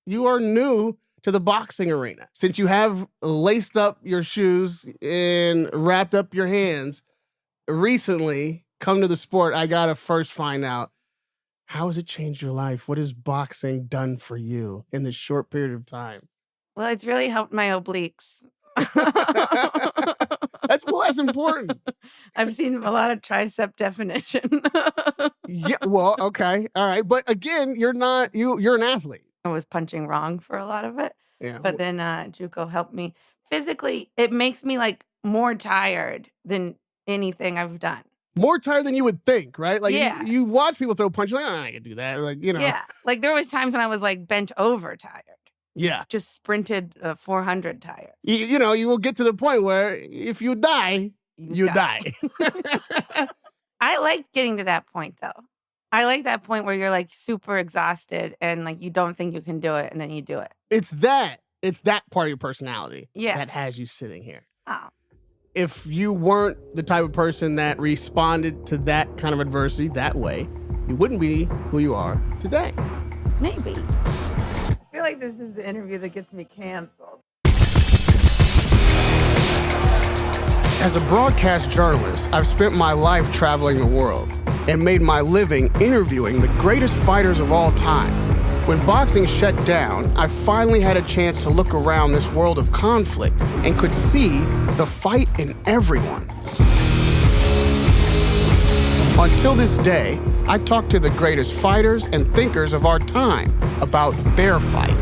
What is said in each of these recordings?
you are new to the boxing arena. Since you have laced up your shoes and wrapped up your hands recently, come to the sport, I gotta first find out, how has it changed your life? What has boxing done for you in this short period of time? Well, it's really helped my obliques. That's important. I've seen a lot of tricep definition. Yeah, well, okay. All right. But again, you're an athlete. I was punching wrong for a lot of it. Yeah. But then JUCO helped me. Physically, it makes me like more tired than anything I've done. More tired than you would think, right? Like, yeah. you watch people throw punches, like, I can do that. Like, you know. Yeah. Like, there was times when I was, like, bent over tired. Yeah. Just sprinted 400 tired. You know, you will get to the point where if you die, you die. I liked getting to that point, though. I like that point where you're, like, super exhausted and, like, you don't think you can do it, and then you do it. It's that part of your personality that has you sitting here. Oh. If you weren't the type of person that responded to that kind of adversity that way, you wouldn't be who you are today. Maybe. I feel like this is the interview that gets me canceled. As a broadcast journalist, I've spent my life traveling the world and made my living interviewing the greatest fighters of all time. When boxing shut down, I finally had a chance to look around this world of conflict and could see the fight in everyone. Until this day, I talk to the greatest fighters and thinkers of our time about their fight.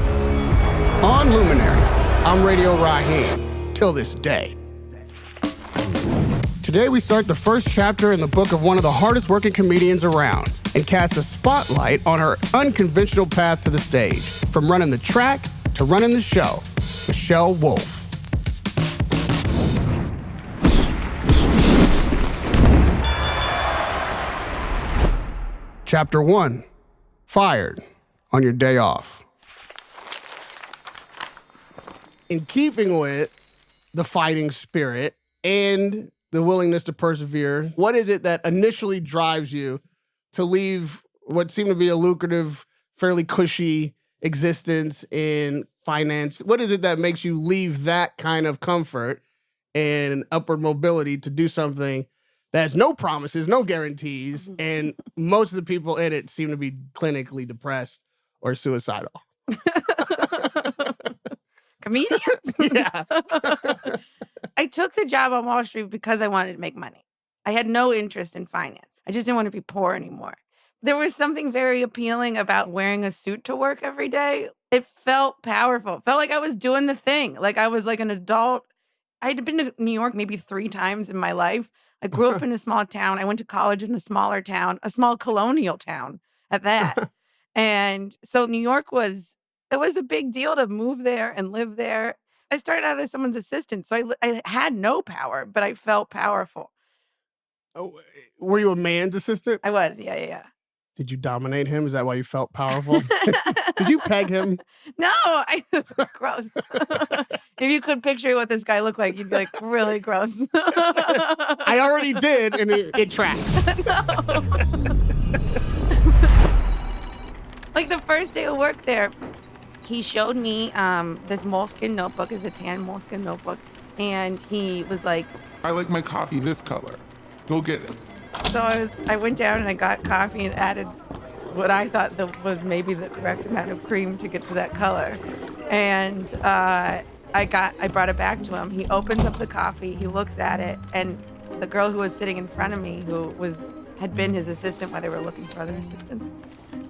On Luminary, I'm Radio Rahim, till this day. Today we start the first chapter in the book of one of the hardest working comedians around and cast a spotlight on her unconventional path to the stage, from running the track to running the show, Michelle Wolf. Chapter 1, Fired on Your Day Off. In keeping with the fighting spirit and the willingness to persevere, what is it that initially drives you to leave what seemed to be a lucrative, fairly cushy existence in finance? What is it that makes you leave that kind of comfort and upward mobility to do something that has no promises, no guarantees, and most of the people in it seem to be clinically depressed or suicidal? Comedians? Yeah. I took the job on Wall Street because I wanted to make money. I had no interest in finance. I just didn't want to be poor anymore. There was something very appealing about wearing a suit to work every day. It felt powerful. It felt like I was doing the thing. Like I was like an adult. I had been to New York maybe 3 times in my life. I grew up in a small town. I went to college in a smaller town, a small colonial town at that. And so New York it was a big deal to move there and live there. I started out as someone's assistant, so I had no power, but I felt powerful. Oh, were you a man's assistant? I was, yeah. Did you dominate him? Is that why you felt powerful? Did you peg him? No, gross. If you could picture what this guy looked like, you'd be like, really gross. I already did, and it tracks. No. Like the first day of work there, he showed me this moleskin notebook. It's a tan moleskin notebook. And he was like, I like my coffee this color. Go get it. So I went down and I got coffee and added what I thought was maybe the correct amount of cream to get to that color. And I brought it back to him. He opens up the coffee. He looks at it. And the girl who was sitting in front of me, who had been his assistant while they were looking for other assistants,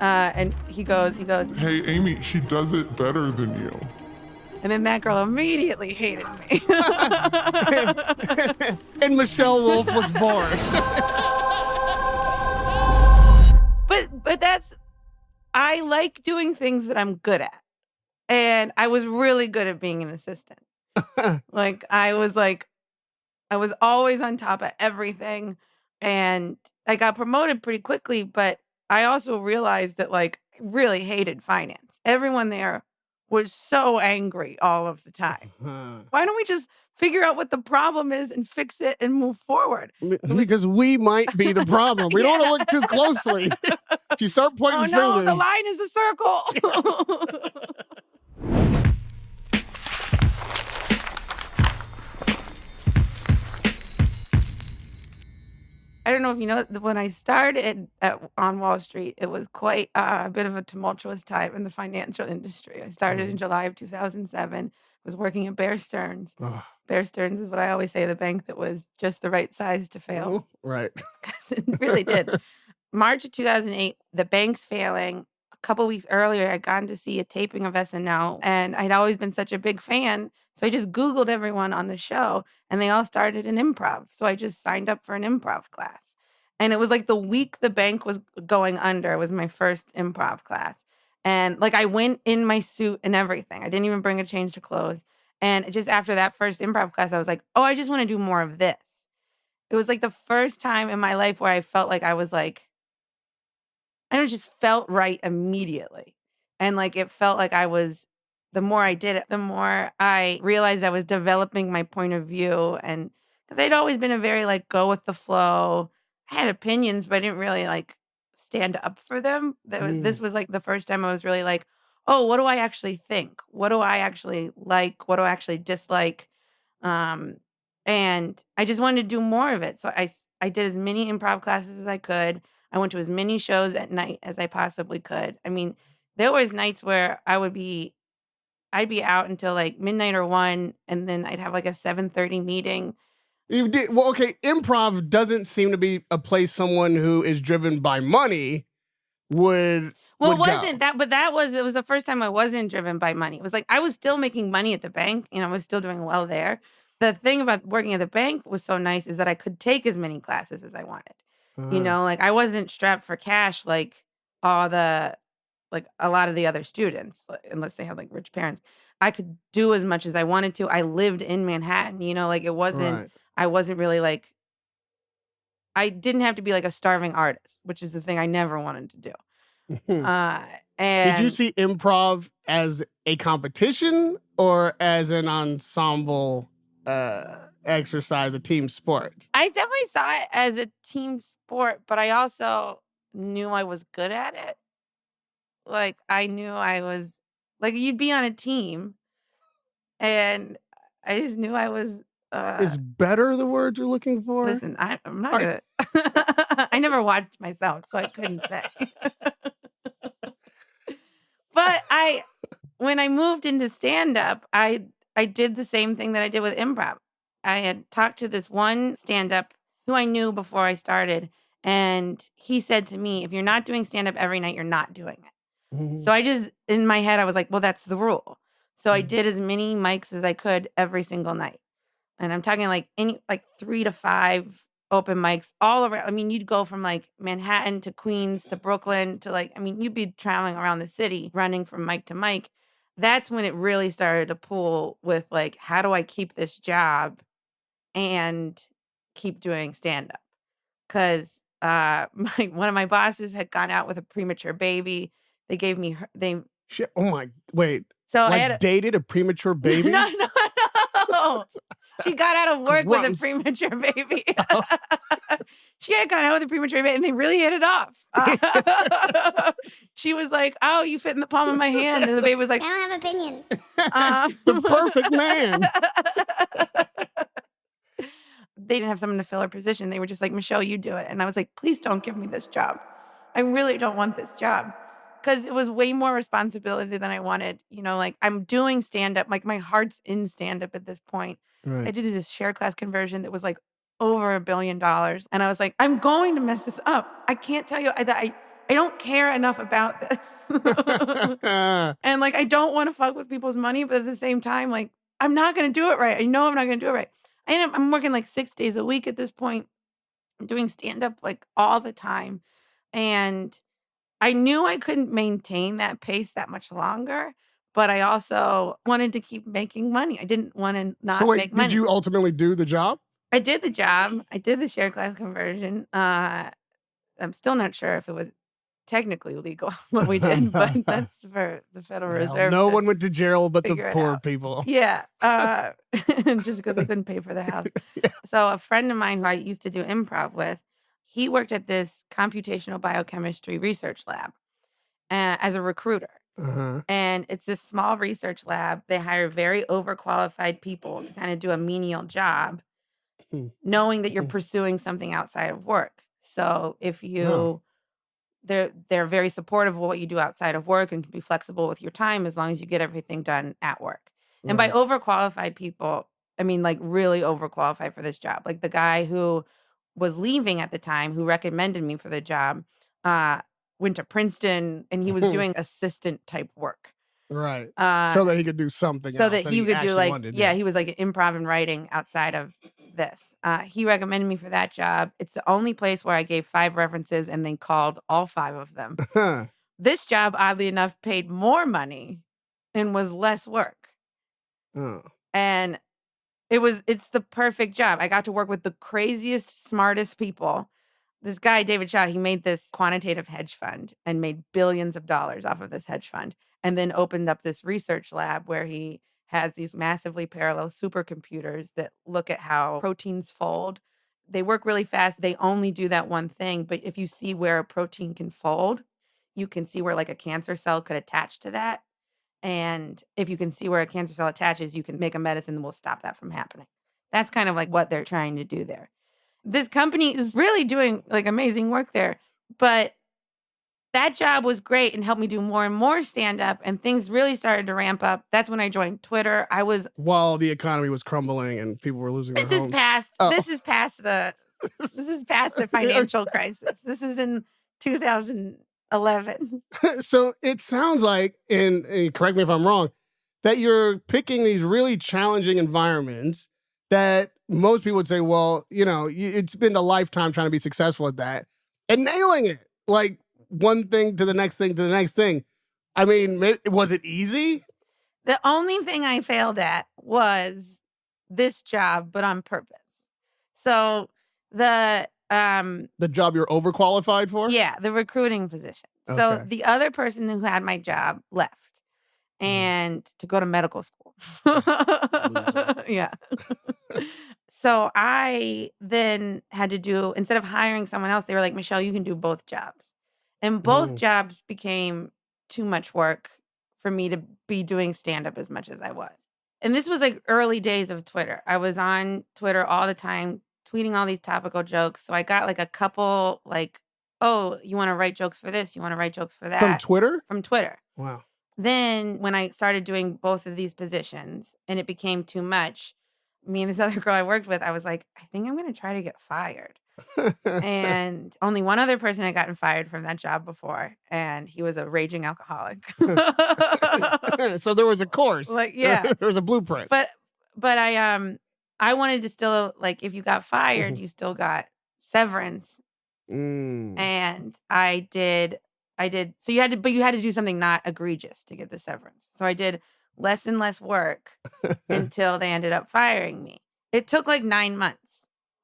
and he goes, hey, Amy, she does it better than you. And then that girl immediately hated me. And Michelle Wolf was born. But I like doing things that I'm good at. And I was really good at being an assistant. I was always on top of everything. And I got promoted pretty quickly, but I also realized that I really hated finance. Everyone there was so angry all of the time. Why don't we just figure out what the problem is and fix it and move forward? Because we might be the problem. We don't want to look too closely. If you start pointing fingers. The line is a circle. know if you know, when I started on Wall Street, it was quite a bit of a tumultuous time in the financial industry. I started in July of 2007, was working at Bear Stearns. Bear Stearns is what I always say, the bank that was just the right size to fail. Right. Because it really did. March of 2008, the bank's failing. A couple weeks earlier, I'd gone to see a taping of SNL, and I'd always been such a big fan. So I just Googled everyone on the show, and they all started an improv. So I just signed up for an improv class. And it was like the week the bank was going under was my first improv class. And like I went in my suit and everything. I didn't even bring a change of clothes. And just after that first improv class, I was like, oh, I just want to do more of this. It was like the first time in my life where I felt like I was like, I don't know, just felt right immediately. And like it felt like I was, the more I did it, the more I realized I was developing my point of view. And because I'd always been a very like go with the flow. I had opinions, but I didn't really like stand up for them. This was like the first time I was really like, oh, what do I actually think? What do I actually like? What do I actually dislike? And I just wanted to do more of it. So I did as many improv classes as I could. I went to as many shows at night as I possibly could. I mean, there was nights where I'd be out until like midnight or 1, and then I'd have like a 7:30 meeting. You did well. Okay, improv doesn't seem to be a place someone who is driven by money would. Well, it would wasn't go. that, but it was the first time I wasn't driven by money. It was like I was still making money at the bank, I was still doing well there. The thing about working at the bank was so nice is that I could take as many classes as I wanted. Like I wasn't strapped for cash like a lot of the other students, unless they have like rich parents. I could do as much as I wanted to. I lived in Manhattan, like it wasn't, Right. I wasn't really like, I didn't have to be like a starving artist, which is the thing I never wanted to do. And Did you see improv as a competition or as an ensemble exercise, a team sport? I definitely saw it as a team sport, but I also knew I was good at it. Like I knew I was like, you'd be on a team, and I just knew I was. Is better the word you're looking for? Listen, I'm not good. I never watched myself, so I couldn't say. But when I moved into stand-up, I did the same thing that I did with improv. I had talked to this one stand-up who I knew before I started, and he said to me, if you're not doing stand-up every night, you're not doing it. Mm-hmm. So I just, in my head, I was like, well, that's the rule. So I did as many mics as I could every single night. And I'm talking like 3 to 5 open mics all around. I mean, you'd go from like Manhattan to Queens to Brooklyn to you'd be traveling around the city, running from mic to mic. That's when it really started to pull with like, how do I keep this job and keep doing stand-up? Because one of my bosses had gone out with a premature baby. They gave me Shit. Oh my! Wait. So like I had dated a premature baby? No. She got out of work with a Gross. premature baby. She had gone out with a premature baby, and they really hit it off. She was like, "Oh, you fit in the palm of my hand," and the baby was like, I don't have opinions. The perfect man. They didn't have someone to fill her position. They were just like, "Michelle, you do it." And I was like, "Please don't give me this job. I really don't want this job." Because it was way more responsibility than I wanted. Like I'm doing stand-up. Like my heart's in stand-up at this point. Right. I did this share class conversion that was like over $1 billion. And I was like, I'm going to mess this up. I can't tell you. I don't care enough about this. And like, I don't want to fuck with people's money. But at the same time, like, I'm not going to do it right. I know I'm not going to do it right. I'm working like 6 days a week at this point. I'm doing stand-up like all the time. And I knew I couldn't maintain that pace that much longer, but I also wanted to keep making money. I didn't want to not make money. Did you ultimately do the job? I did the job. I did the share class conversion. I'm still not sure if it was technically legal what we did, but that's for the Federal Reserve. No one went to jail but the figure it poor out. people. Yeah, just because I couldn't pay for their house. Yeah. So a friend of mine who I used to do improv with, he worked at this computational biochemistry research lab as a recruiter. Uh-huh. And it's this small research lab. They hire very overqualified people to kind of do a menial job, knowing that you're pursuing something outside of work. So if you, they're very supportive of what you do outside of work and can be flexible with your time as long as you get everything done at work. And by overqualified people, I mean like really overqualified for this job. Like the guy who was leaving at the time, who recommended me for the job, went to Princeton and he was doing assistant type work. Right. So that he could do something so else. that he could do like, he was like improv and writing outside of this. He recommended me for that job. It's the only place where I gave 5 references and they called all 5 of them. This job, oddly enough, paid more money and was less work. And it's the perfect job. I got to work with the craziest, smartest people. This guy, David Shaw, he made this quantitative hedge fund and made billions of dollars off of this hedge fund. And then opened up this research lab where he has these massively parallel supercomputers that look at how proteins fold. They work really fast. They only do that one thing. But if you see where a protein can fold, you can see where like a cancer cell could attach to that. And if you can see where a cancer cell attaches, you can make a medicine that will stop that from happening. That's kind of like what they're trying to do there. This company is really doing like amazing work there. But that job was great and helped me do more and more stand-up, and things really started to ramp up. That's when I joined Twitter. While the economy was crumbling and people were losing their homes. This is past the financial crisis. This is in 2011. So it sounds like, and correct me if I'm wrong, that you're picking these really challenging environments that most people would say, well, it's been a lifetime trying to be successful at that and nailing it. Like, one thing to the next thing to the next thing. I mean, was it easy? The only thing I failed at was this job, but on purpose. So the job you're overqualified for? Yeah, the recruiting position. Okay. So the other person who had my job left and to go to medical school. Yeah. So I then had to do, instead of hiring someone else, they were like, Michelle, you can do both jobs. And both jobs became too much work for me to be doing stand-up as much as I was. And this was like early days of Twitter. I was on Twitter all the time, tweeting all these topical jokes. So I got like a couple like, oh, you want to write jokes for this? You want to write jokes for that? From Twitter? From Twitter. Wow. Then when I started doing both of these positions and it became too much, me and this other girl I worked with, I was like, I think I'm going to try to get fired. And only one other person had gotten fired from that job before, and he was a raging alcoholic. So there was a course. Like, yeah. There was a blueprint. But I wanted to still, like, if you got fired, you still got severance. And I did. So you had to do something not egregious to get the severance. So I did less and less work until they ended up firing me. It took like 9 months.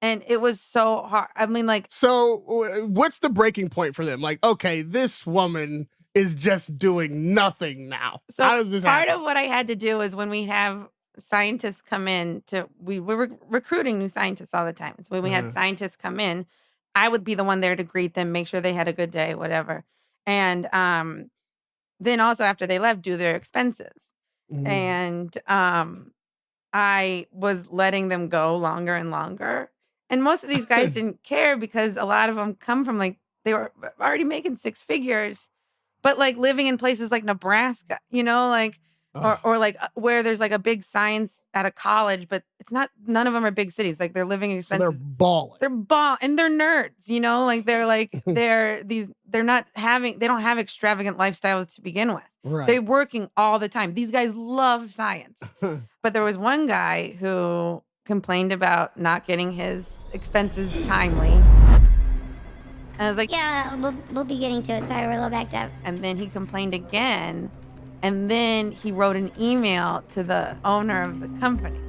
And it was so hard. I mean, like... So what's the breaking point for them? Like, okay, this woman is just doing nothing now. So how does this happen? Part of what I had to do is when we have scientists come in we were recruiting new scientists all the time. So when we had scientists come in, I would be the one there to greet them, make sure they had a good day, whatever. And then also after they left, do their expenses. And I was letting them go longer and longer. And most of these guys didn't care because a lot of them come from like, they were already making 6 figures, but like living in places like Nebraska, like, or like where there's like a big science at a college, but it's not, none of them are big cities. Like they're living expenses. So they're balling. And they're nerds, like they're like, they don't have extravagant lifestyles to begin with. Right. They're working all the time. These guys love science. But there was one guy who complained about not getting his expenses timely. And I was like, yeah, we'll be getting to it. Sorry, we're a little backed up. And then he complained again. And then he wrote an email to the owner of the company.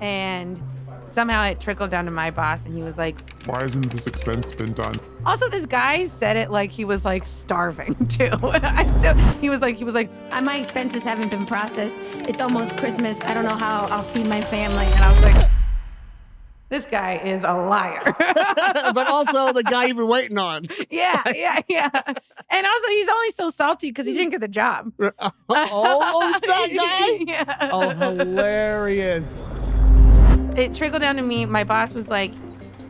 And somehow it trickled down to my boss, and he was like, why hasn't this expense been done? Also, this guy said it like he was like starving too. He was like, my expenses haven't been processed. It's almost Christmas. I don't know how I'll feed my family. And I was like, this guy is a liar. But also the guy you've been waiting on. Yeah. And also he's only so salty because he didn't get the job. Oh, it's that guy? Yeah. Oh, hilarious. It trickled down to me. My boss was like,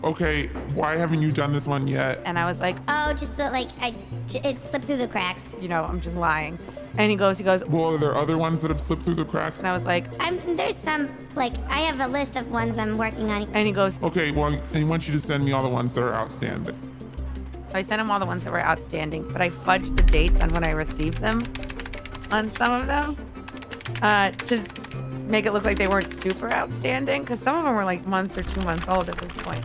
okay, why haven't you done this one yet? And I was like, Oh, just so, it slipped through the cracks. I'm just lying. And he goes, Well, are there other ones that have slipped through the cracks? and I was like, There's some, I have a list of ones I'm working on. and he goes, Okay, well, I want you to send me all the ones that are outstanding. so I sent him all the ones that were outstanding, but I fudged the dates on when I received them on some of them. Just make it look like they weren't super outstanding, because some of them were like months or 2 months old at this point.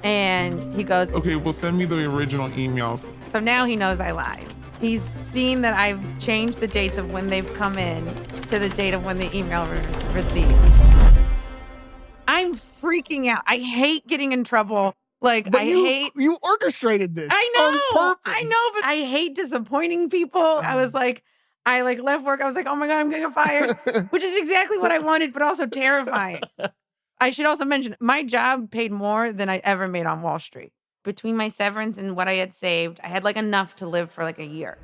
And he goes, Okay, well, send me the original emails. so now he knows I lied. He's seen that I've changed the dates of when they've come in to the date of when the email was received. I'm freaking out. I hate getting in trouble. But you orchestrated this. I know. On purpose. I know, but I hate disappointing people. I was like, I left work. I was like, oh my God, I'm gonna get fired, which is exactly what I wanted, but also terrifying. I should also mention my job paid more than I ever made on Wall Street. Between my severance and what I had saved, I had enough to live for a year.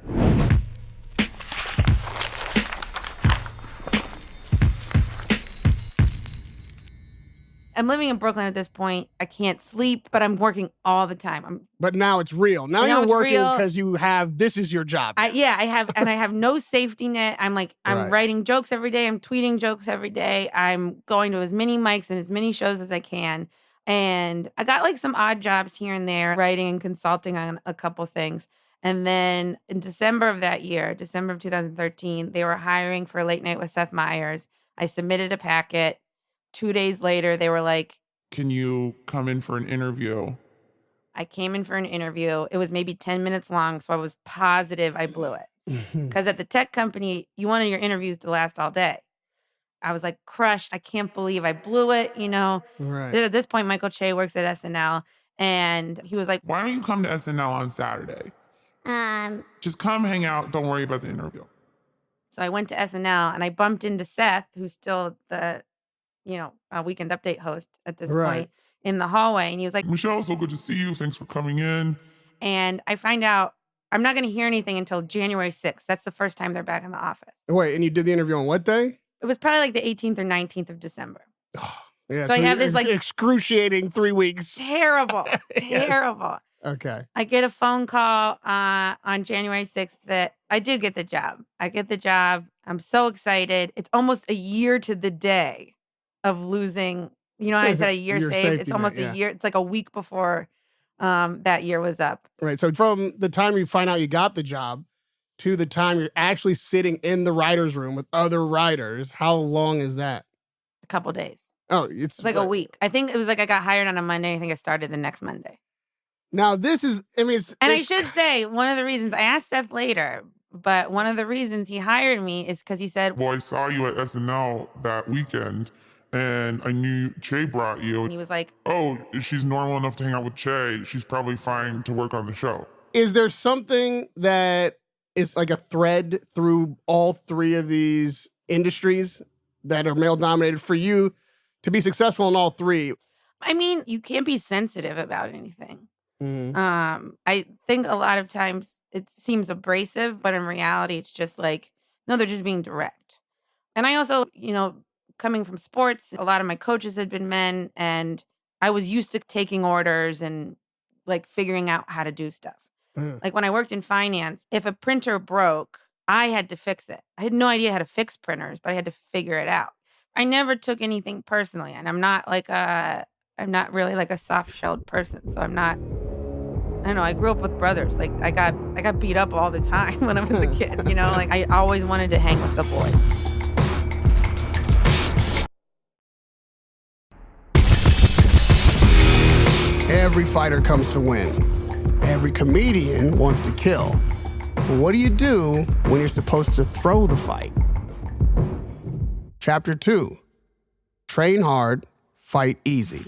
I'm living in Brooklyn at this point. I can't sleep, but I'm working all the time. But now it's real. Now you're working because this is your job. I have no safety net. I'm Right. writing jokes every day. I'm tweeting jokes every day. I'm going to as many mics and as many shows as I can. And I got some odd jobs here and there, writing and consulting on a couple things. And then in December of that year, December of 2013, they were hiring for Late Night with Seth Meyers. I submitted a packet. 2 days later, they were like, Can you come in for an interview? I came in for an interview. It was maybe 10 minutes long, so I was positive I blew it. Because at the tech company, you wanted your interviews to last all day. I was crushed. I can't believe I blew it, Right. At this point, Michael Che works at SNL, and he was like, Why don't you come to SNL on Saturday? Just come hang out. Don't worry about the interview. So I went to SNL, and I bumped into Seth, who's still the, Weekend Update host at this point, in the hallway. And he was like, Michelle, so good to see you. Thanks for coming in. And I find out I'm not going to hear anything until January 6th. That's the first time they're back in the office. Wait, and you did the interview on what day? It was probably the 18th or 19th of December. Yeah, so I have this excruciating 3 weeks. Terrible, terrible. Okay. I get a phone call on January 6th that I do get the job. I get the job. I'm so excited. It's almost a year to the day of losing. I said a year saved. It's almost a year. It's a week before that year was up. Right. So from the time you find out you got the job to the time you're actually sitting in the writer's room with other writers, how long is that? A couple days. Oh, it's a week. I think it was I got hired on a Monday. I think I started the next Monday. Now this is, I should say, one of the reasons, I asked Seth later, but one of the reasons he hired me is because he said, well, I saw you at SNL that weekend, and I knew Che brought you. And he was like, oh, she's normal enough to hang out with Che. She's probably fine to work on the show. Is there something that is a thread through all three of these industries that are male-dominated for you to be successful in all three? I mean, you can't be sensitive about anything. Mm-hmm. I think a lot of times it seems abrasive, but in reality, it's just no, they're just being direct. And I also, coming from sports, a lot of my coaches had been men, and I was used to taking orders and figuring out how to do stuff. When I worked in finance, if a printer broke, I had to fix it. I had no idea how to fix printers, but I had to figure it out. I never took anything personally, and I'm not really a soft-shelled person, so I don't know, I grew up with brothers. I got beat up all the time when I was a kid, I always wanted to hang with the boys. Every fighter comes to win. Every comedian wants to kill. But what do you do when you're supposed to throw the fight? Chapter 2, Train hard, fight easy.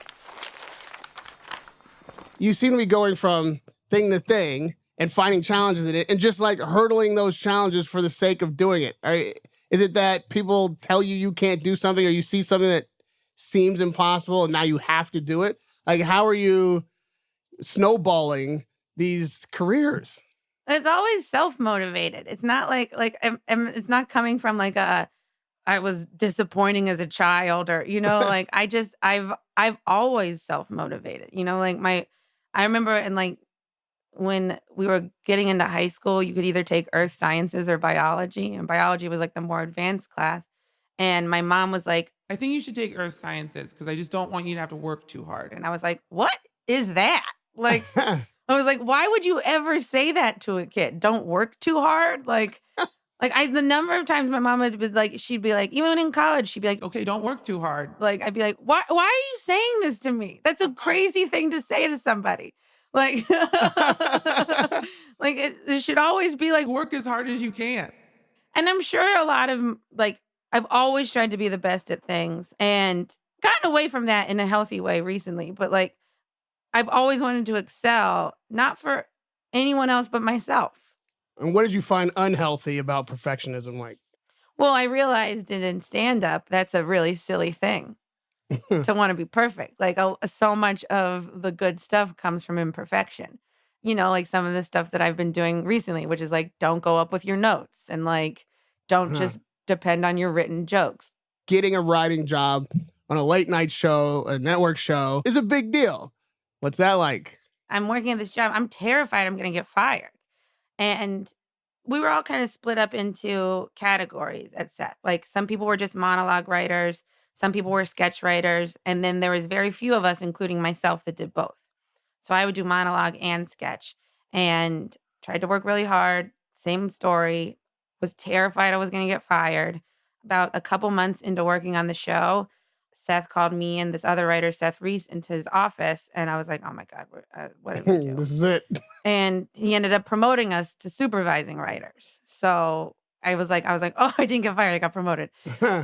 You seem to be going from thing to thing and finding challenges in it and just hurdling those challenges for the sake of doing it. Is it that people tell you can't do something, or you see something that seems impossible and now you have to do it? How are you snowballing these careers? It's always self-motivated. It's not it's not coming from a I was disappointing as a child, or, like I've always self-motivated, like I remember when we were getting into high school, you could either take earth sciences or biology, and biology was like the more advanced class. And my mom was like, I think you should take earth sciences because I just don't want you to have to work too hard. and I was like, what is that? Like, I was like, why would you ever say that to a kid? Don't work too hard? The number of times my mom would be like, she'd be like, even in college, she'd be like, Okay, don't work too hard. like, I'd be like, why are you saying this to me? That's a crazy thing to say to somebody. Like, it should always be like, Work as hard as you can. and I'm sure a lot of, I've always tried to be the best at things and gotten away from that in a healthy way recently. But I've always wanted to excel, not for anyone else but myself. And what did you find unhealthy about perfectionism? Well, I realized in stand-up, that's a really silly thing to want to be perfect. So much of the good stuff comes from imperfection. Some of the stuff that I've been doing recently, which is don't go up with your notes and don't just depend on your written jokes. Getting a writing job on a late night show, a network show, is a big deal. What's that like? I'm working at this job. I'm terrified I'm going to get fired. And we were all kind of split up into categories at Seth. Some people were just monologue writers. Some people were sketch writers. And then there was very few of us, including myself, that did both. So I would do monologue and sketch and tried to work really hard. Same story. Was terrified I was going to get fired. About a couple months into working on the show, Seth called me and this other writer, Seth Reese, into his office. And I was like, oh my God, what did we do? This is it. And he ended up promoting us to supervising writers. So I was like, oh, I didn't get fired. I got promoted.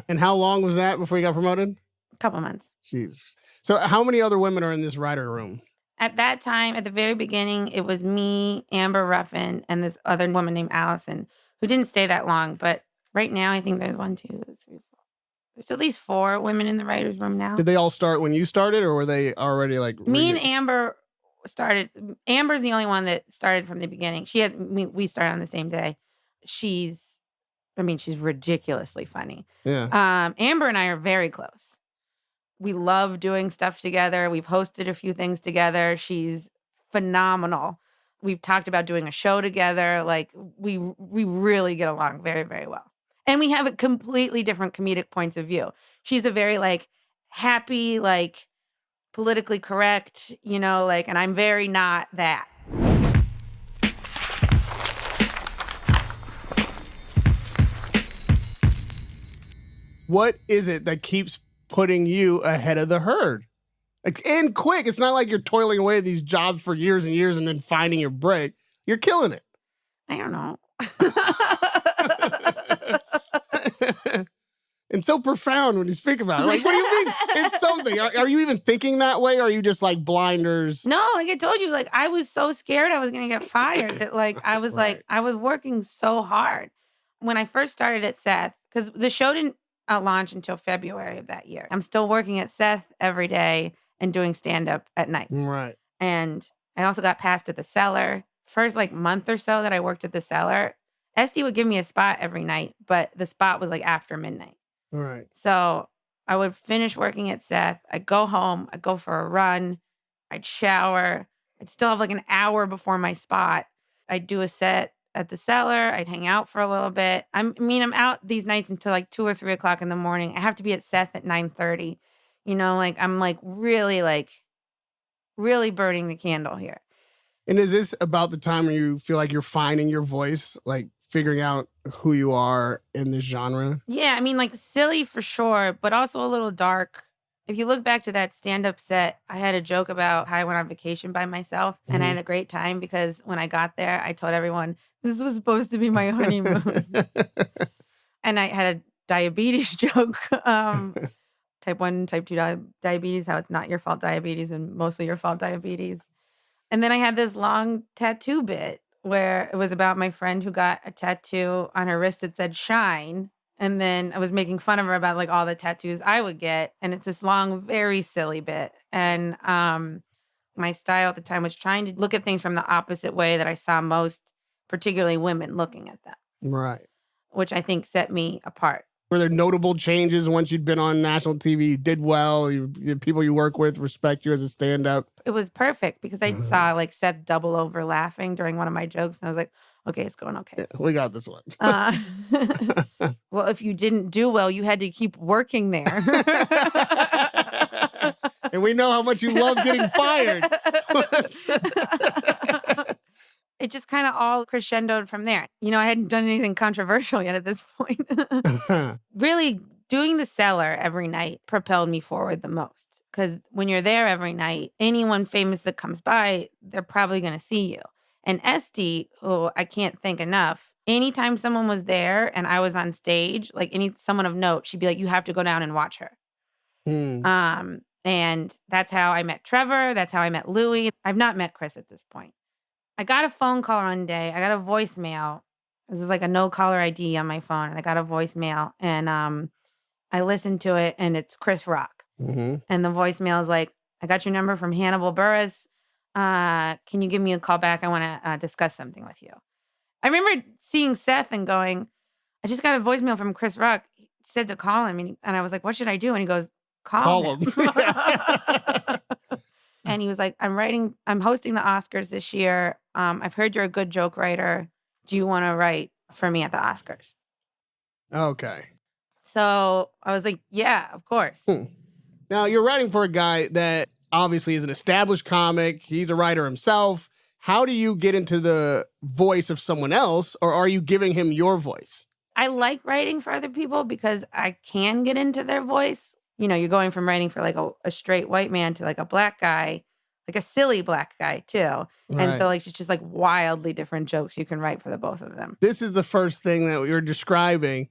And how long was that before you got promoted? A couple months. Jesus. So how many other women are in this writer room? At that time, at the very beginning, it was me, Amber Ruffin, and this other woman named Allison, who didn't stay that long. But right now, I think there's 1, 2, 3, 4. There's at least 4 women in the writer's room now. Did they all start when you started, or were they already Me and Amber started. Amber's the only one that started from the beginning. We started on the same day. She's ridiculously funny. Yeah. Amber and I are very close. We love doing stuff together. We've hosted a few things together. She's phenomenal. We've talked about doing a show together. We really get along very, very well. And we have a completely different comedic points of view. She's a very happy, politically correct, and I'm very not that. What is it that keeps putting you ahead of the herd? And quick. It's not like you're toiling away at these jobs for years and years and then finding your break. You're killing it. I don't know. And so profound when you speak about it. What do you mean? It's something. Are you even thinking that way, or are you just blinders? No, I told you, I was so scared I was going to get fired that I was I was working so hard. When I first started at Seth, because the show didn't launch until February of that year. I'm still working at Seth every day and doing stand-up at night. Right. And I also got passed at the Cellar. First month or so that I worked at the Cellar, Esty would give me a spot every night, but the spot was after midnight. All right. So I would finish working at Seth. I'd go home. I'd go for a run. I'd shower. I'd still have an hour before my spot. I'd do a set at the Cellar. I'd hang out for a little bit. I'm out these nights until 2 or 3 o'clock in the morning. I have to be at Seth at 9:30. I'm really burning the candle here. And is this about the time when you feel like you're finding your voice, figuring out who you are in this genre? Yeah, silly for sure, but also a little dark. If you look back to that stand-up set, I had a joke about how I went on vacation by myself, and I had a great time because when I got there, I told everyone, this was supposed to be my honeymoon. And I had a diabetes joke, type 1, type 2 diabetes, how it's not your fault diabetes and mostly your fault diabetes. And then I had this long tattoo bit where it was about my friend who got a tattoo on her wrist that said shine. And then I was making fun of her about all the tattoos I would get. And it's this long, very silly bit. And my style at the time was trying to look at things from the opposite way that I saw most, particularly women, looking at them. Right. Which I think set me apart. Were there notable changes once you'd been on national TV? You did well. The people you work with respect you as a stand-up. It was perfect because I saw like Seth double over laughing during one of my jokes. And I was like, okay, it's going okay. Yeah, we got this one. Well, if you didn't do well, you had to keep working there. And we know how much you love getting fired. It just kind of all crescendoed from there. You know, I hadn't done anything controversial yet at this point. Really, doing the cellar every night propelled me forward the most. Because when you're there every night, anyone famous that comes by, they're probably going to see you. And Esty, who I can't thank enough, anytime someone was there and I was on stage, like someone of note, she'd be like, you have to go down and watch her. And that's how I met Trevor. That's how I met Louie. I've not met Chris at this point. I got a phone call one day. I got a voicemail. This is like a no caller ID on my phone. And I got a voicemail and I listened to it and it's Chris Rock. And the voicemail is like, I got your number from Hannibal Buress. Can you give me a call back? I want to discuss something with you. I remember seeing Seth and going, I just got a voicemail from Chris Rock. He said to call him. And I was like, what should I do? And he goes, call him. And he was like, I'm hosting the Oscars this year. I've heard you're a good joke writer. Do you want to write for me at the Oscars? Okay. So I was like, yeah, of course. Now, you're writing for a guy that obviously is an established comic. He's a writer himself. How do you get into the voice of someone else, or are you giving him your voice? I like writing for other people because I can get into their voice. You know, you're going from writing for like a straight white man to like a black guy, like a silly black guy too. Right. And so like it's just like wildly different jokes you can write for the both of them. This is the first thing that you're describing.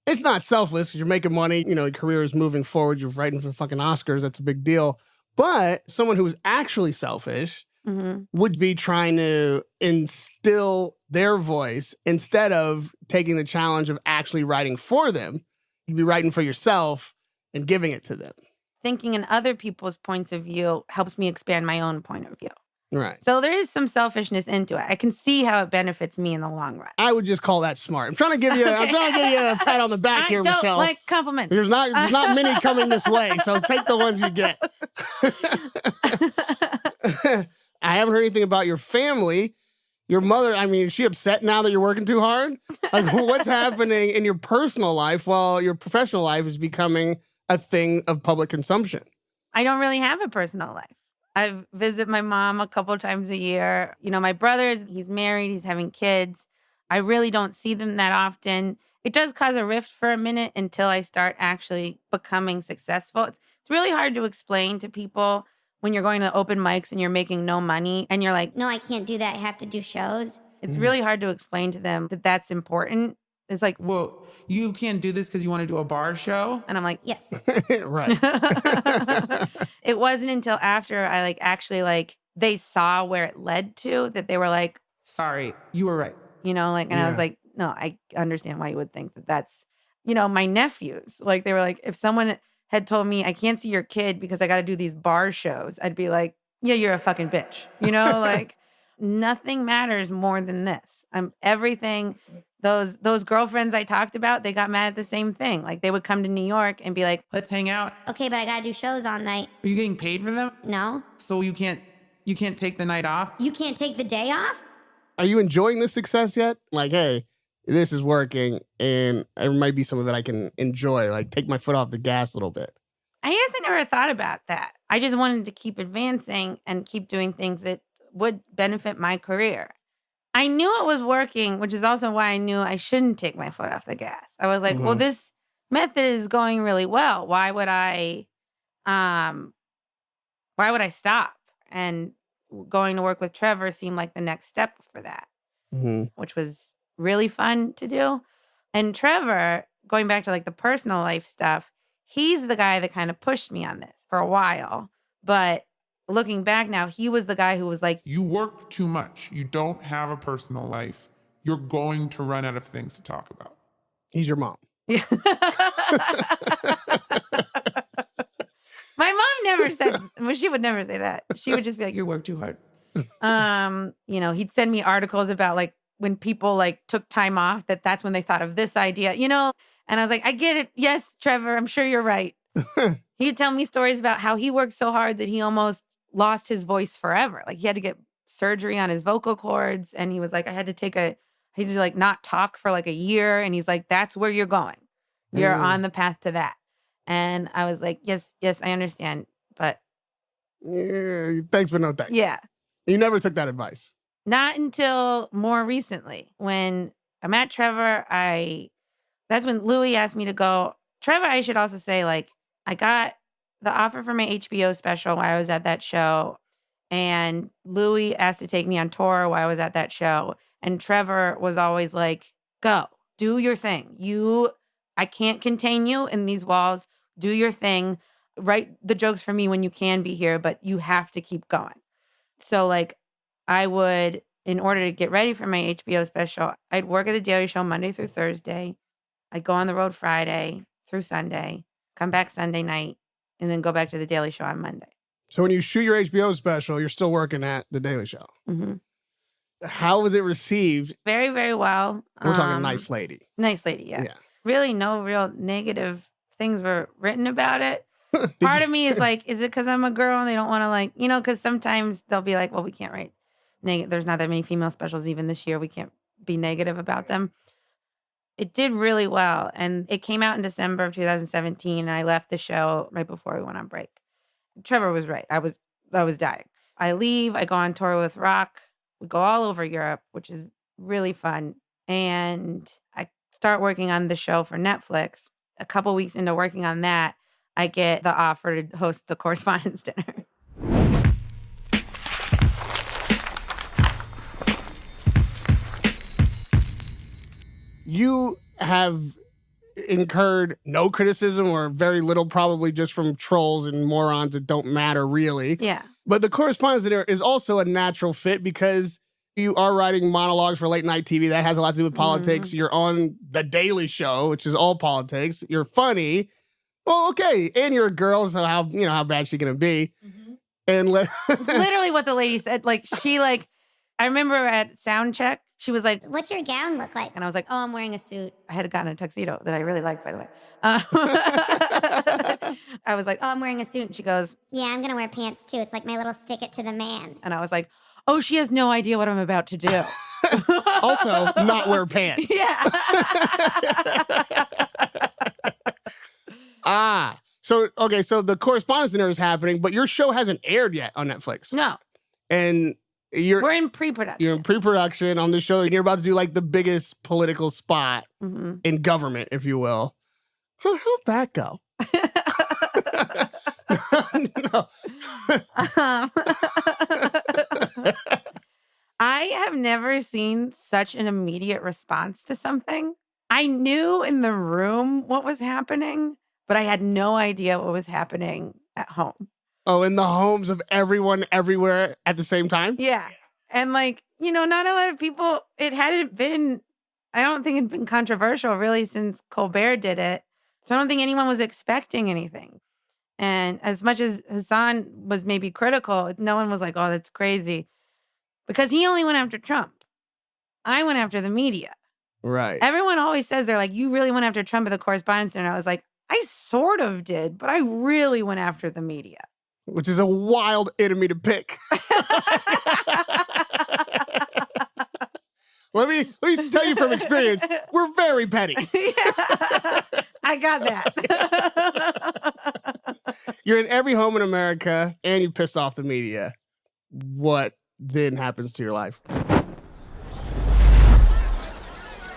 It's not selfless because you're making money. You know, your career is moving forward. You're writing for fucking Oscars. That's a big deal. But someone who is actually selfish would be trying to instill their voice instead of taking the challenge of actually writing for them. You'd be writing for yourself and giving it to them. Thinking in other people's points of view helps me expand my own point of view. Right. So there is some selfishness into it. I can see how it benefits me in the long run. I would just call that smart. I'm trying to give you a pat on the back here, Michelle. I don't like compliments. There's not many coming this way, so take the ones you get. I haven't heard anything about your family. Your mother, I mean, is she upset now that you're working too hard? Like, what's happening in your personal life while your professional life is becoming a thing of public consumption? I don't really have a personal life. I visit my mom a couple times a year. You know, my brother, he's married, he's having kids. I really don't see them that often. It does cause a rift for a minute until I start actually becoming successful. It's really hard to explain to people when you're going to open mics and you're making no money and you're like, no, I can't do that. I have to do shows. It's really hard to explain to them that that's important. It's like, well, you can't do this because you want to do a bar show? And I'm like, yes. Right. It wasn't until after I actually they saw where it led to that they were like, sorry, you were right. You know, like, and I was like, no, I understand why you would think that that's, you know, my nephews. Like, they were like, if someone had told me I can't see your kid because I got to do these bar shows, I'd be like, yeah, you're a fucking bitch. You know, like nothing matters more than this. Everything. Those girlfriends I talked about, they got mad at the same thing. Like they would come to New York and be like, let's hang out. Okay, but I got to do shows all night. Are you getting paid for them? No. So you can't take the night off? You can't take the day off? Are you enjoying this success yet? Like, hey, this is working and there might be some of it I can enjoy. Like take my foot off the gas a little bit. I guess I never thought about that. I just wanted to keep advancing and keep doing things that would benefit my career. I knew it was working, which is also why I knew I shouldn't take my foot off the gas. I was like, well, this method is going really well. Why would I stop? And going to work with Trevor seemed like the next step for that, which was really fun to do. And Trevor, going back to like the personal life stuff, he's the guy that kind of pushed me on this for a while. But looking back now, he was the guy who was like, you work too much. You don't have a personal life. You're going to run out of things to talk about. He's your mom. My mom never said, well, she would never say that. She would just be like, you work too hard. You know, he'd send me articles about like when people like took time off, that's when they thought of this idea, you know, And I was like, I get it. Yes, Trevor, I'm sure you're right. He'd tell me stories about how he worked so hard that he almost lost his voice forever. Like he had to get surgery on his vocal cords. And he was like, I had to like not talk for like a year. And he's like, that's where you're going. You're on the path to that. And I was like, yes, I understand. But yeah, thanks, but no thanks. Yeah. You never took that advice. Not until more recently. When I met Trevor, that's when Louis asked me to go. Trevor, I should also say, like, I got the offer for my HBO special while I was at that show. And Louis asked to take me on tour while I was at that show. And Trevor was always like, go, do your thing. I can't contain you in these walls. Do your thing. Write the jokes for me when you can be here, but you have to keep going. So, like, I would, in order to get ready for my HBO special, I'd work at the Daily Show Monday through Thursday. I'd go on the road Friday through Sunday, come back Sunday night, and then go back to the Daily Show on Monday. So when you shoot your HBO special, you're still working at the Daily Show. Mm-hmm. How was it received? Very, very well. We're talking nice lady. Nice lady, yeah. Really no real negative things were written about it. Part of me is like, is it because I'm a girl and they don't want to, like, because sometimes they'll be like, well, we can't write negative. There's not that many female specials even this year. We can't be negative about them. It did really well. And it came out in December of 2017. And I left the show right before we went on break. Trevor was right. I was dying. I leave. I go on tour with Rock. We go all over Europe, which is really fun. And I start working on the show for Netflix. A couple weeks into working on that, I get the offer to host the Correspondents' Dinner. You have incurred no criticism or very little, probably just from trolls and morons that don't matter really. Yeah. But the Correspondents' Dinner is also a natural fit because you are writing monologues for late night TV. That has a lot to do with politics. You're on The Daily Show, which is all politics. You're funny. Well, okay. And you're a girl, so how bad she gonna be? Mm-hmm. And it's literally what the lady said. Like, I remember at sound check, she was like, what's your gown look like? And I was like, oh, I'm wearing a suit. I had gotten a tuxedo that I really liked, by the way. I was like, oh, I'm wearing a suit. And she goes, yeah, I'm going to wear pants too. It's like my little stick it to the man. And I was like, oh, she has no idea what I'm about to do. Also, not wear pants. Yeah. So the Correspondents' Dinner is happening, but your show hasn't aired yet on Netflix. No. And we're in pre-production. You're in pre-production on this show, and you're about to do like the biggest political spot in government, if you will. How'd that go? I have never seen such an immediate response to something. I knew in the room what was happening, but I had no idea what was happening at home. Oh, in the homes of everyone everywhere at the same time? Yeah. And like, not a lot of people, I don't think it'd been controversial really since Colbert did it. So I don't think anyone was expecting anything. And as much as Hassan was maybe critical, no one was like, oh, that's crazy. Because he only went after Trump. I went after the media. Right. Everyone always says, they're like, you really went after Trump at the Correspondents' Dinner. I was like, I sort of did, but I really went after the media. Which is a wild enemy to pick. Let me tell you from experience, we're very petty. Yeah, I got that. You're in every home in America, and you pissed off the media. What then happens to your life?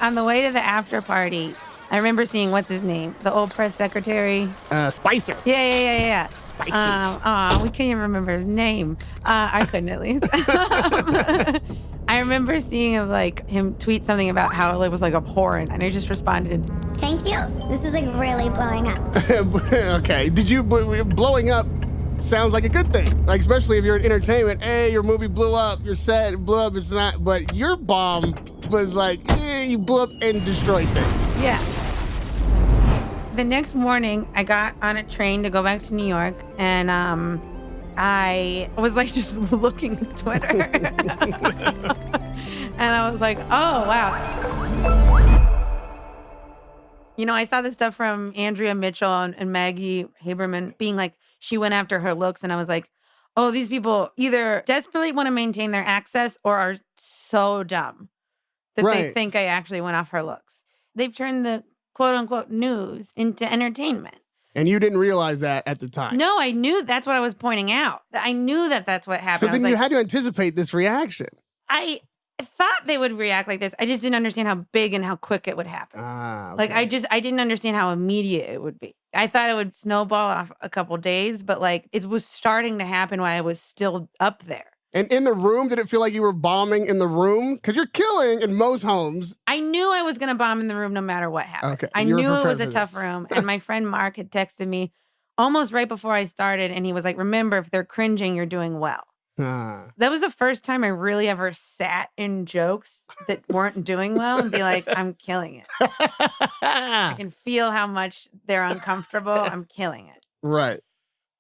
On the way to the after party, I remember seeing, what's his name? The old press secretary. Spicer. Yeah. Spicy. We can't even remember his name. I couldn't at least. I remember seeing him tweet something about how it was like abhorrent, and I just responded, thank you. This is like really blowing up. Okay. Blowing up sounds like a good thing. Like, especially if you're in entertainment. Hey, your movie blew up, your set blew up, it's not. But your bomb was like, you blew up and destroyed things. Yeah. The next morning, I got on a train to go back to New York, and I was like just looking at Twitter. And I was like, oh, wow. I saw this stuff from Andrea Mitchell and Maggie Haberman being like, she went after her looks. And I was like, oh, these people either desperately want to maintain their access or are so dumb that they think I actually went off her looks. They've turned the quote unquote news into entertainment. And you didn't realize that at the time. No, I knew that's what I was pointing out. I knew that that's what happened. So then you had to anticipate this reaction. I thought they would react like this. I just didn't understand how big and how quick it would happen. Okay. Like, I didn't understand how immediate it would be. I thought it would snowball off a couple days, but like it was starting to happen while I was still up there. And in the room, did it feel like you were bombing in the room? Because you're killing in most homes. I knew I was going to bomb in the room no matter what happened. Okay. I knew it was a tough room. And my friend Mark had texted me almost right before I started. And he was like, remember, if they're cringing, you're doing well. That was the first time I really ever sat in jokes that weren't doing well and be like, I'm killing it. I can feel how much they're uncomfortable. I'm killing it. Right.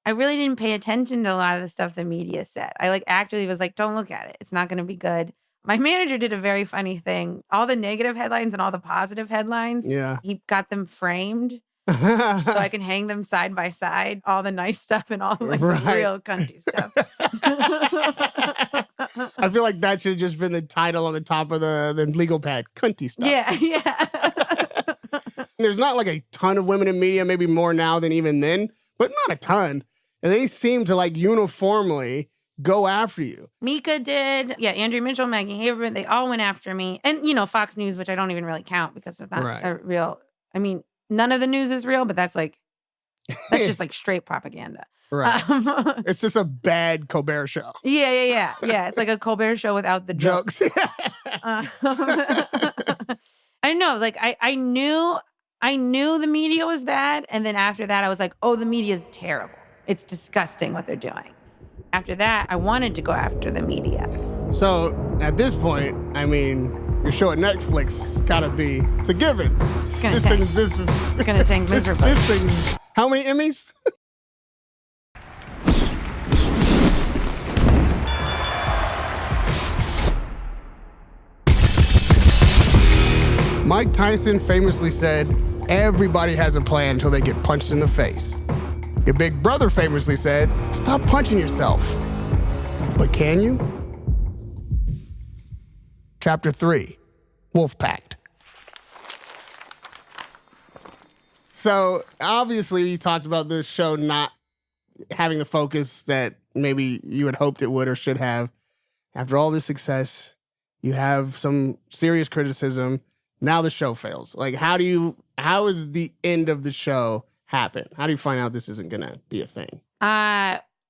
I really didn't pay attention to a lot of the stuff the media said. I actually was like, don't look at it. It's not going to be good. My manager did a very funny thing. All the negative headlines and all the positive headlines, he got them framed. So I can hang them side by side, all the nice stuff and all the real cunty stuff. I feel like that should have just been the title on the top of the legal pad, cunty stuff. Yeah. There's not like a ton of women in media, maybe more now than even then, but not a ton. And they seem to like uniformly go after you. Mika did. Yeah, Andrea Mitchell, Maggie Haberman, they all went after me. And, Fox News, which I don't even really count because it's not a real, none of the news is real, but that's just like straight propaganda. Right. It's just a bad Colbert show. Yeah. It's like a Colbert show without the jokes. I don't know. Like I knew the media was bad. And then after that, I was like, oh, the media is terrible. It's disgusting what they're doing. After that, I wanted to go after the media. So at this point, your show at Netflix gotta be, it's a given. It's gonna tank. It's gonna tank miserably. This thing's, how many Emmys? Mike Tyson famously said, everybody has a plan until they get punched in the face. Your big brother famously said, stop punching yourself. But can you? Chapter 3, Wolf Pact. So, obviously, you talked about this show not having the focus that maybe you had hoped it would or should have. After all this success, you have some serious criticism. Now the show fails. Like, how is the end of the show happen? How do you find out this isn't going to be a thing?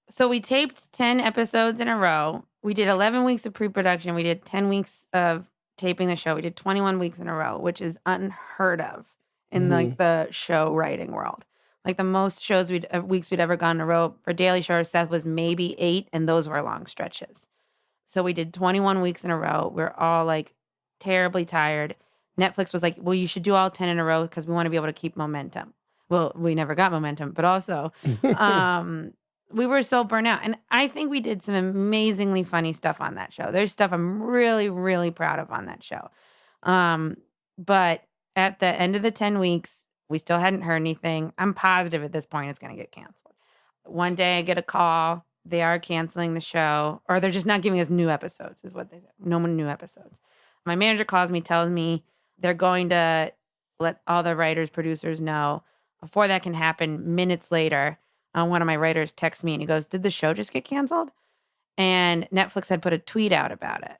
So we taped 10 episodes in a row. We did 11 weeks of pre-production. We did 10 weeks of taping the show. We did 21 weeks in a row, which is unheard of in the show writing world. Like the most weeks we'd ever gone in a row for Daily Show or Seth was maybe 8, and those were long stretches. So we did 21 weeks in a row. We're all like terribly tired. Netflix was like, well, you should do all 10 in a row because we want to be able to keep momentum. Well, we never got momentum, but also we were so burnt out. And I think we did some amazingly funny stuff on that show. There's stuff I'm really, really proud of on that show. But at the end of the 10 weeks, we still hadn't heard anything. I'm positive at this point it's going to get canceled. One day I get a call. They are canceling the show, or they're just not giving us new episodes, is what they said. No more new episodes. My manager calls me, tells me they're going to let all the writers, producers know. Before that can happen, minutes later, one of my writers texts me and he goes, did the show just get canceled? And Netflix had put a tweet out about it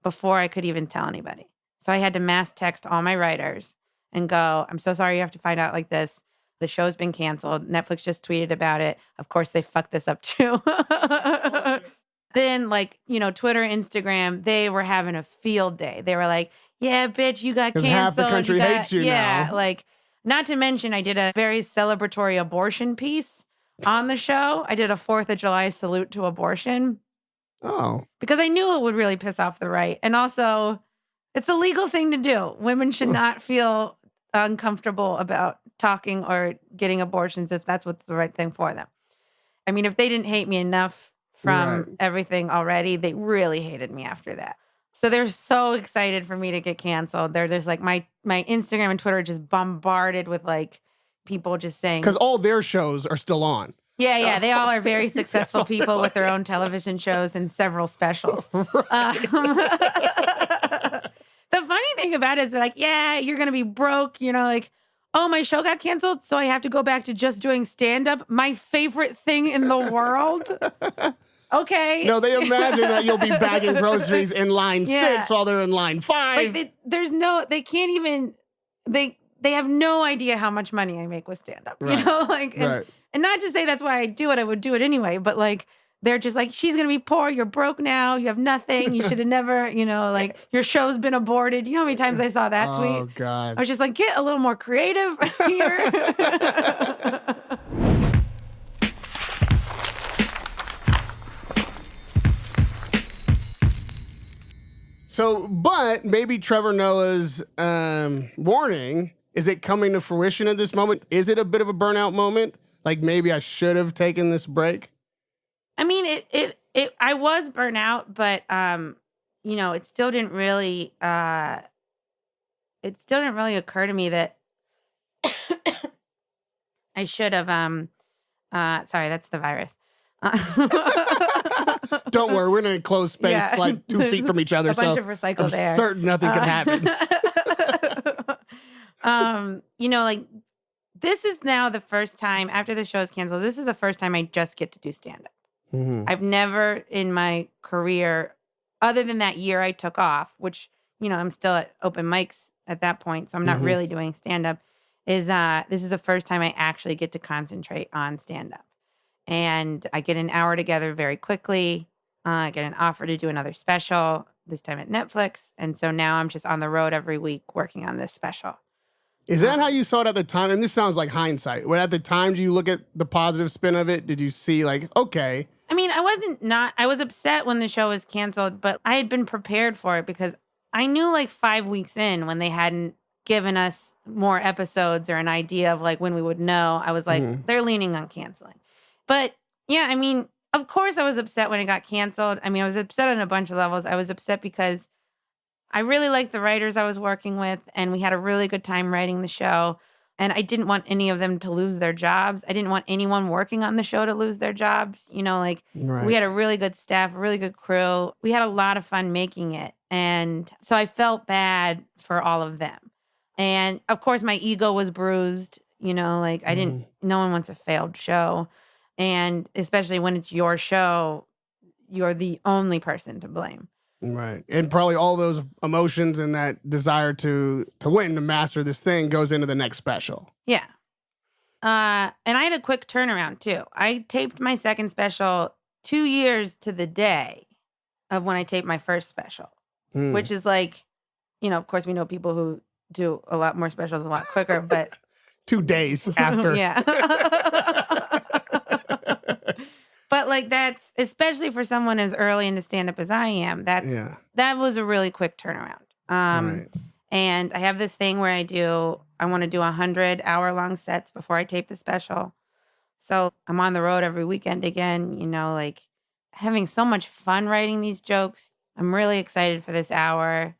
before I could even tell anybody. So I had to mass text all my writers and go, I'm so sorry you have to find out like this. The show's been canceled. Netflix just tweeted about it. Of course, they fucked this up too. Then Twitter, Instagram, they were having a field day. They were like, yeah, bitch, you got canceled. Half the country hates you now. Not to mention, I did a very celebratory abortion piece on the show. I did a 4th of July salute to abortion. Oh. Because I knew it would really piss off the right. And also, it's a legal thing to do. Women should not feel uncomfortable about talking or getting abortions if that's what's the right thing for them. I mean, if they didn't hate me enough from everything already, they really hated me after that. So they're so excited for me to get canceled. They're just like, my Instagram and Twitter are just bombarded with like people just saying. Because all their shows are still on. Yeah. They all are very successful people with their own television shows and several specials. The funny thing about it is they're like, yeah, you're going to be broke. You know, like, oh, my show got canceled, so I have to go back to just doing stand-up. My favorite thing in the world. Okay. No, they imagine that you'll be bagging groceries in line 6 while they're in line 5. Like they can't even, they have no idea how much money I make with stand-up. Right. You know, like, and not to say that's why I do it, I would do it anyway, but like, they're just like, she's going to be poor. You're broke now. You have nothing. You should have never, you know, like, your show's been aborted. You know how many times I saw that tweet? Oh, God. I was just like, get a little more creative here. So, but maybe Trevor Noah's warning, is it coming to fruition at this moment? Is it a bit of a burnout moment? Like, maybe I should have taken this break? I mean, I was burnt out, but you know, it still didn't really occur to me that I should have sorry, that's the virus. Don't worry, we're in a closed space like 2 feet from each other. A bunch of recycled air. Certain nothing can happen. You know, like, this is now the first time after the show is canceled, this is the first time I just get to do stand-up. Mm-hmm. I've never in my career, other than that year I took off, which, you know, I'm still at open mics at that point, so I'm not really doing stand-up, this is the first time I actually get to concentrate on stand-up. And I get an hour together very quickly. I get an offer to do another special, this time at Netflix. And so now I'm just on the road every week working on this special. Is that how you saw it at the time? And this sounds like hindsight. When at the time, do you look at the positive spin of it? Did you see like, okay. I mean, I was upset when the show was canceled, but I had been prepared for it because I knew like 5 weeks in when they hadn't given us more episodes or an idea of like when we would know, I was like, they're leaning on canceling. But yeah, I mean, of course I was upset when it got canceled. I mean, I was upset on a bunch of levels. I was upset because I really liked the writers I was working with, and we had a really good time writing the show. And I didn't want any of them to lose their jobs. I didn't want anyone working on the show to lose their jobs. You know, like, we had a really good staff, a really good crew. We had a lot of fun making it. And so I felt bad for all of them. And of course, my ego was bruised. You know, like, no one wants a failed show. And especially when it's your show, you're the only person to blame. Right. And probably all those emotions and that desire to win, to master this thing goes into the next special. Yeah. And I had a quick turnaround too. I taped my second special 2 years to the day of when I taped my first special, which is like, you know, of course we know people who do a lot more specials a lot quicker, but 2 days after. Yeah. But like, that's, especially for someone as early into stand-up as I am, that was a really quick turnaround. And I have this thing where I want to do 100 hour-long sets before I tape the special. So I'm on the road every weekend again, you know, like, having so much fun writing these jokes. I'm really excited for this hour.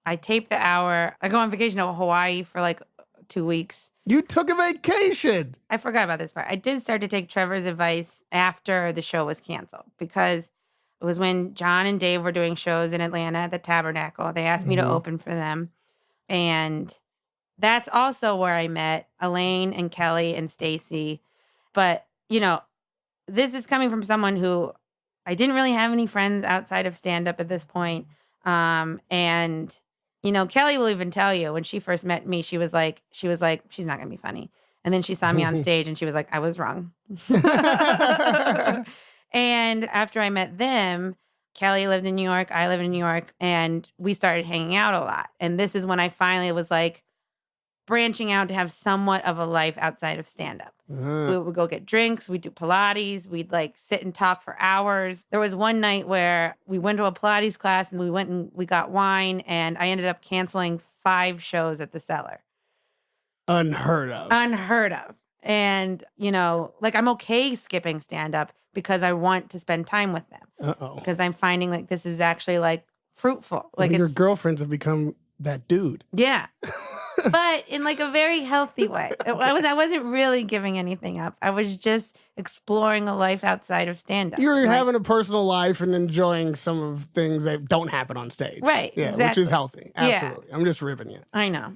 I tape the hour. I go on vacation to Hawaii for like 2 weeks. You took a vacation. I forgot about this part. I did start to take Trevor's advice after the show was canceled, because it was when John and Dave were doing shows in Atlanta at the Tabernacle. They asked me to open for them. And that's also where I met Elaine and Kelly and Stacy. But, you know, this is coming from someone who I didn't really have any friends outside of stand-up at this point. And you know, Kelly will even tell you, when she first met me, she was like, she's not going to be funny. And then she saw me on stage and she was like, I was wrong. And after I met them, Kelly lived in New York, I live in New York, and we started hanging out a lot. And this is when I finally was like branching out to have somewhat of a life outside of stand-up. We would go get drinks, we'd do Pilates, we'd like sit and talk for hours. There was one night where we went to a Pilates class and we went and we got wine, and I ended up canceling 5 shows at the Cellar. Unheard of. And, you know, like, I'm okay skipping stand-up because I want to spend time with them. Because I'm finding like this is actually like fruitful. Like your girlfriends have become that dude. Yeah. But in like a very healthy way. I wasn't really giving anything up. I was just exploring a life outside of stand-up. You're having a personal life and enjoying some of things that don't happen on stage. Right, Yeah, exactly. which is healthy. Absolutely. Yeah. I'm just ripping you. I know.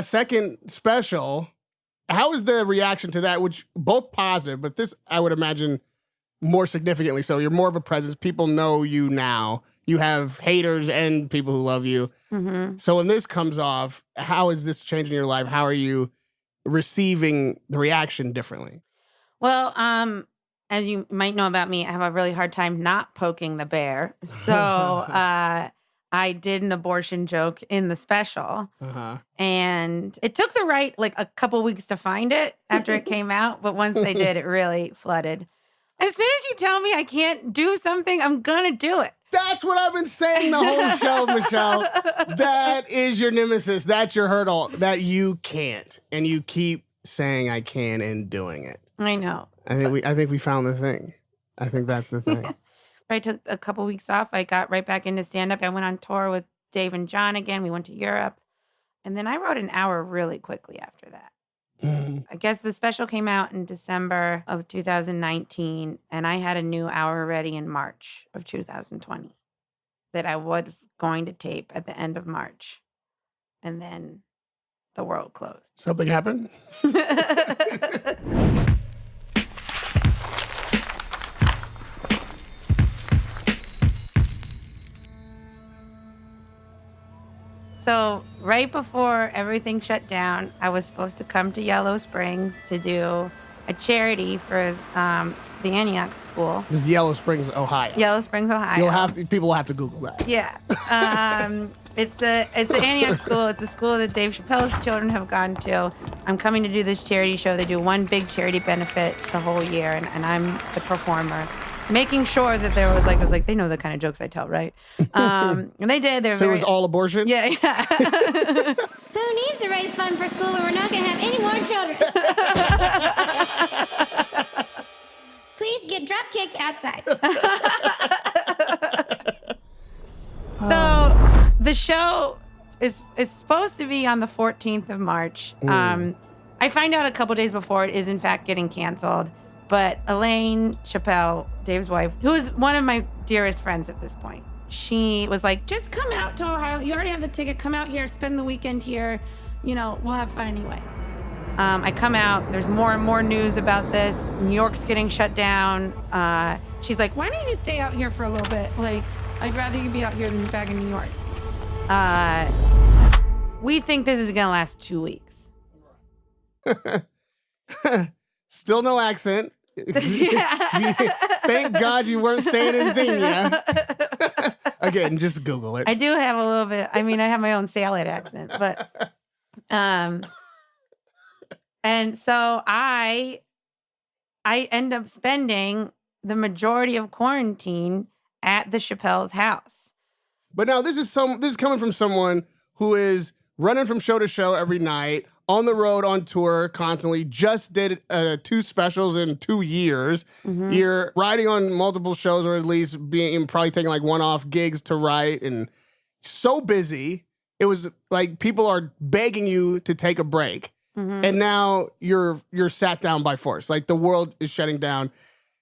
Second special, how is the reaction to that? Which both positive, but this I would imagine more significantly so. You're more of a presence. People know you now. You have haters and people who love you. Mm-hmm. So when this comes off, how is this changing your life? How are you receiving the reaction differently? Well, as you might know about me, I have a really hard time not poking the bear. So I did an abortion joke in the special. And it took the right, like, a couple weeks to find it after it came out. But once they did, it really flooded. As soon as you tell me I can't do something, I'm going to do it. That's what I've been saying the whole show, Michelle. That is your nemesis. That's your hurdle, that you can't. And you keep saying I can and doing it. I know. I think we found the thing. I think that's the thing. I took a couple weeks off. I got right back into stand-up. I went on tour with Dave and John again. We went to Europe. And then I wrote an hour really quickly after that. I guess the special came out in December of 2019, and I had a new hour ready in March of 2020 that I was going to tape at the end of March. And then the world closed. Something happened? So right before everything shut down, I was supposed to come to Yellow Springs to do a charity for the Antioch School. This is Yellow Springs, Ohio. Yellow Springs, Ohio. People will have to Google that. Yeah. It's the Antioch School. It's a school that Dave Chappelle's children have gone to. I'm coming to do this charity show. They do one big charity benefit the whole year, and I'm the performer. Making sure that there was like, they know the kind of jokes I tell, right? And they did. So it was all abortion? Yeah. Who needs to raise funds for school when we're not going to have any more children? Please get drop kicked outside. So the show is supposed to be on the 14th of March. I find out a couple days before it is in fact getting canceled. But Elaine Chappelle, Dave's wife, who is one of my dearest friends at this point, she was like, just come out to Ohio. You already have the ticket. Come out here. Spend the weekend here. You know, we'll have fun anyway. I come out. There's more and more news about this. New York's getting shut down. She's like, why don't you stay out here for a little bit? Like, I'd rather you be out here than back in New York. We think this is going to last 2 weeks. Still no accent. Thank God you weren't staying in Xenia. Again, just Google it. I do have a little bit. I mean, I have my own salad accent, but and so I end up spending the majority of quarantine at the Chappelle's house. But now this is coming from someone who is running from show to show every night, on the road, on tour constantly, just did 2 specials in 2 years. Mm-hmm. You're writing on multiple shows, or at least probably taking like one-off gigs to write, and so busy. It was like people are begging you to take a break. Mm-hmm. And now you're sat down by force. Like the world is shutting down.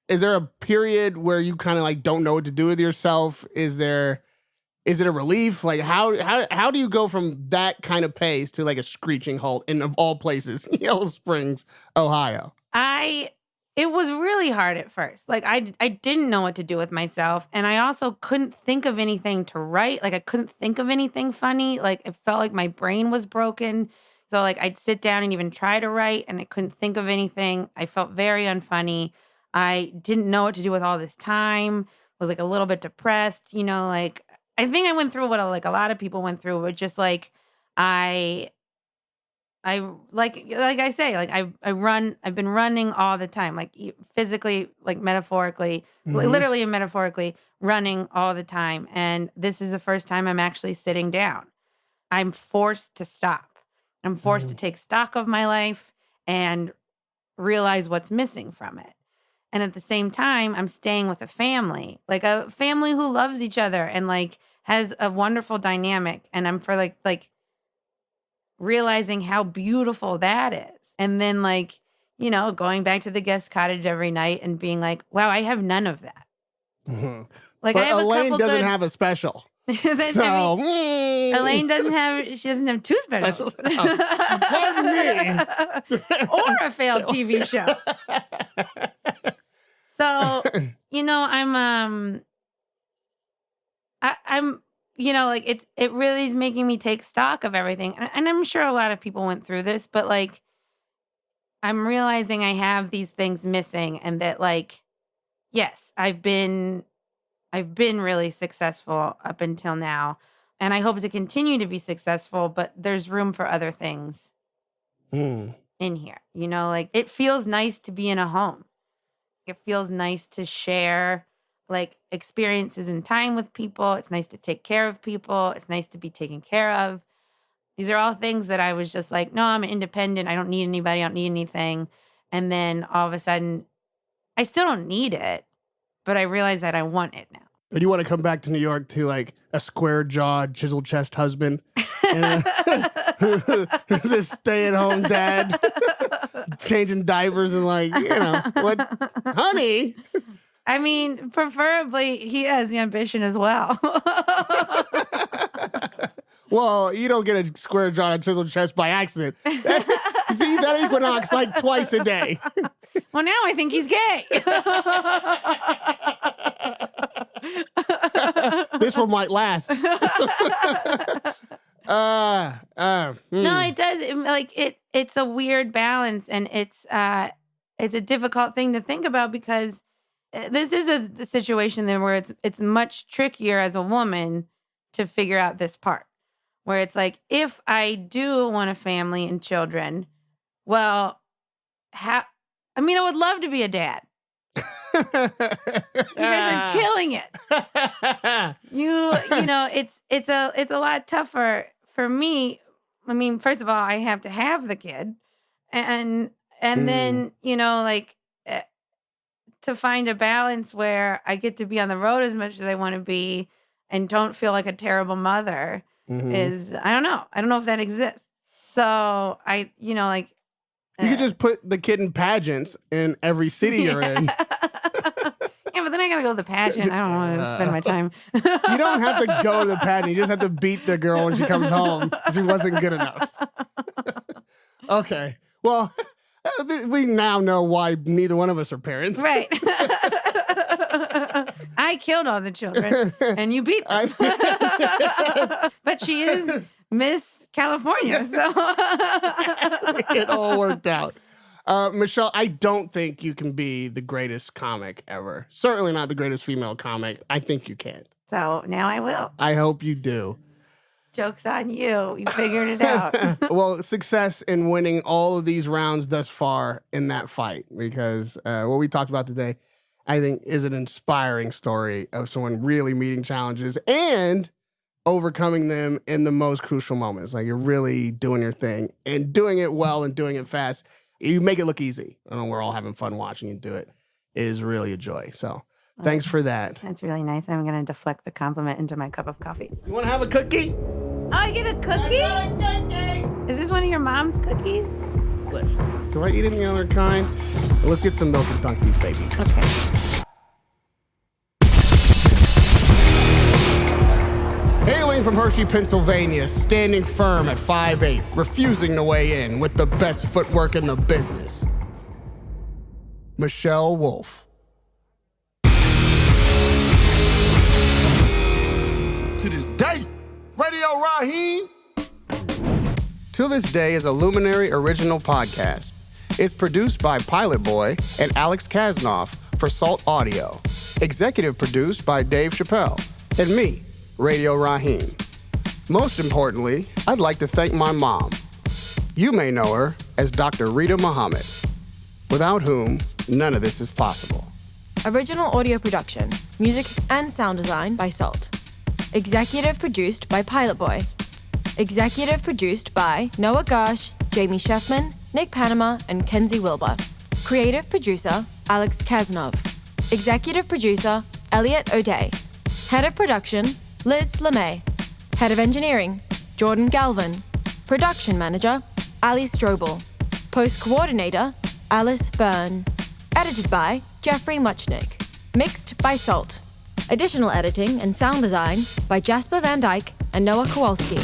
Is there a period where you kind of like don't know what to do with yourself? Is it a relief? Like how do you go from that kind of pace to like a screeching halt in, of all places, Yellow Springs, Ohio? It was really hard at first. Like I didn't know what to do with myself, and I also couldn't think of anything to write. Like I couldn't think of anything funny. Like it felt like my brain was broken. So like I'd sit down and even try to write, and I couldn't think of anything. I felt very unfunny. I didn't know what to do with all this time. Was like a little bit depressed, you know, like I think I went through what like a lot of people went through, but just like I like I say, like I've been running all the time, like physically, like metaphorically, literally and metaphorically running all the time. And this is the first time I'm actually sitting down. I'm forced to stop. I'm forced to take stock of my life and realize what's missing from it. And at the same time, I'm staying with a family who loves each other and like has a wonderful dynamic. And I'm for like realizing how beautiful that is. And then like, you know, going back to the guest cottage every night and being like, wow, I have none of that. Mm-hmm. Like but I have Elaine a couple doesn't have a special. So Elaine doesn't have two specials. Pardon me. Or a failed TV show. So, you know, I'm you know, like it really is making me take stock of everything. And I'm sure a lot of people went through this, but like I'm realizing I have these things missing and that like, yes, I've been really successful up until now. And I hope to continue to be successful, but there's room for other things in here. You know, like it feels nice to be in a home. It feels nice to share like experiences and time with people. It's nice to take care of people. It's nice to be taken care of. These are all things that I was just like, no, I'm independent. I don't need anybody. I don't need anything. And then all of a sudden, I still don't need it, but I realize that I want it now. And you want to come back to New York to like a square-jawed, chisel-chest husband and who's a stay-at-home dad, changing diapers and like, you know, what, honey? I mean, preferably he has the ambition as well. Well, you don't get a square-jawed and chisel-chest by accident. He's at Equinox like twice a day. Well, now I think he's gay. This one might last. No, it does. It's a weird balance, and it's a difficult thing to think about because this is a situation then where it's much trickier as a woman to figure out this part, where it's like if I do want a family and children, well, I would love to be a dad. You guys are killing it. You know, it's a lot tougher for me. I mean, first of all, I have to have the kid, and then you know, like to find a balance where I get to be on the road as much as I want to be, and don't feel like a terrible mother is I don't know if that exists. So you could just put the kid in pageants in every city you're in. Yeah, but then I gotta go to the pageant. I don't want to spend my time. You don't have to go to the pageant. You just have to beat the girl when she comes home. She wasn't good enough. Okay. Well, we now know why neither one of us are parents. Right. I killed all the children, and you beat them. But she is Miss California, so it all worked out. Michelle, I don't think you can be the greatest comic ever. Certainly not the greatest female comic. I think you can. So now I will. I hope you do. Joke's on you. You figured it out. Well, success in winning all of these rounds thus far in that fight, because what we talked about today, I think, is an inspiring story of someone really meeting challenges and overcoming them in the most crucial moments. Like, you're really doing your thing and doing it well and doing it fast. You make it look easy. I know we're all having fun watching you do it. It is really a joy. So thanks for that. That's really nice. I'm going to deflect the compliment into my cup of coffee. You want to have a cookie? Oh, I get a cookie? I got a cookie. Is this one of your mom's cookies? Listen, do I eat any other kind? Let's get some milk and dunk these babies. Okay. Hailing from Hershey, Pennsylvania, standing firm at 5'8", refusing to weigh in with the best footwork in the business, Michelle Wolf. To this day, Radio Rahim. To This Day is a Luminary original podcast. It's produced by Pilot Boy and Alex Casnoff for Salt Audio. Executive produced by Dave Chappelle and me, Radio Rahim. Most importantly, I'd like to thank my mom. You may know her as Dr. Rita Muhammad, without whom none of this is possible. Original audio production, music and sound design by Salt. Executive produced by Pilot Boy. Executive produced by Noah Gersh, Jamie Schefman, Nick Panama, and Kenzi Wilbur. Creative producer, Alex Casnoff. Executive producer, Elliot O'Day. Head of production, Liz LeMay. Head of engineering, Jordan Galvan. Production manager, Allie Strobel. Post coordinator, Alice Bearn. Edited by Geoffrey Mutchnik. Mixed by Salt. Additional editing and sound design by Jasper Van Dijk and Noah Kowalski.